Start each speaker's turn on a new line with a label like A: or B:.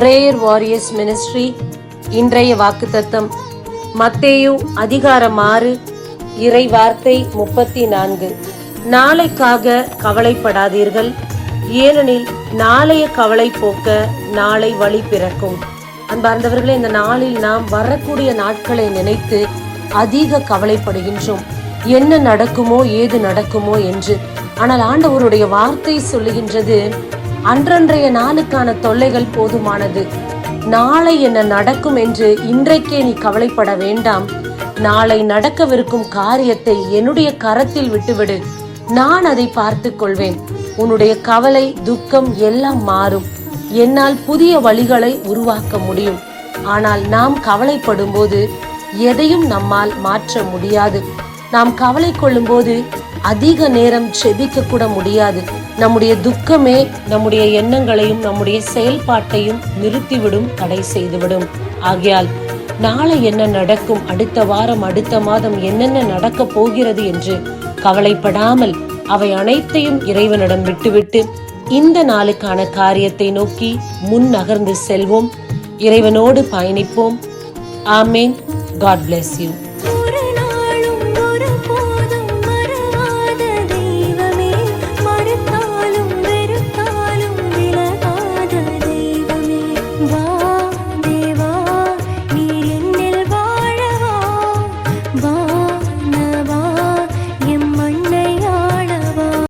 A: Prayer warriors ministry. இன்றைய வாக்குத்தத்தம் மத்தேயு அதிகாரம் 6 இறை வார்த்தை 34. நாளைக்காக கவலைப்படாதீர்கள், ஏனெனில் நாளைய கவலை போக்க நாளை வழி பிறக்கும். அன்பார்ந்தவர்களே, இந்த நாளில் நாம் வரக்கூடிய நாட்களை நினைத்து அதிக கவலைப்படுகின்றோம். என்ன நடக்குமோ ஏது நடக்குமோ என்று. ஆனால் ஆண்டவருடைய வார்த்தை சொல்லுகின்றது, அன்றன்றைய நாளுக்கான தொல்லைகள் போதுமானது. நாளை என்ன நடக்கும் என்று இன்றைக்கே நீ கவலைப்பட வேண்டாம். நாளை நடக்கவிருக்கும் காரியத்தை என்னுடைய கரத்தில் விட்டுவிடு, நான் அதை பார்த்து கொள்வேன். உன்னுடைய கவலை துக்கம் எல்லாம் மாறும். என்னால் புதிய வழிகளை உருவாக்க முடியும். ஆனால் நாம் கவலைப்படும் போது எதையும் நம்மால் மாற்ற முடியாது. நாம் கவலை கொள்ளும் போது அதிக நேரம் செபிக்க கூட முடியாது. நம்முடைய துக்கமே நம்முடைய எண்ணங்களையும் நம்முடைய செயல்பாட்டையும் நிறுத்திவிடும், தடை செய்துவிடும். ஆகையால் நாளை என்ன நடக்கும், அடுத்த வாரம் அடுத்த மாதம் என்னென்ன நடக்க போகிறது என்று கவலைப்படாமல் அவை அனைத்தையும் இறைவனிடம் விட்டுவிட்டு இந்த நாளுக்கான காரியத்தை நோக்கி முன் நகர்ந்து செல்வோம். இறைவனோடு பயணிப்போம். ஆமேன். God bless you.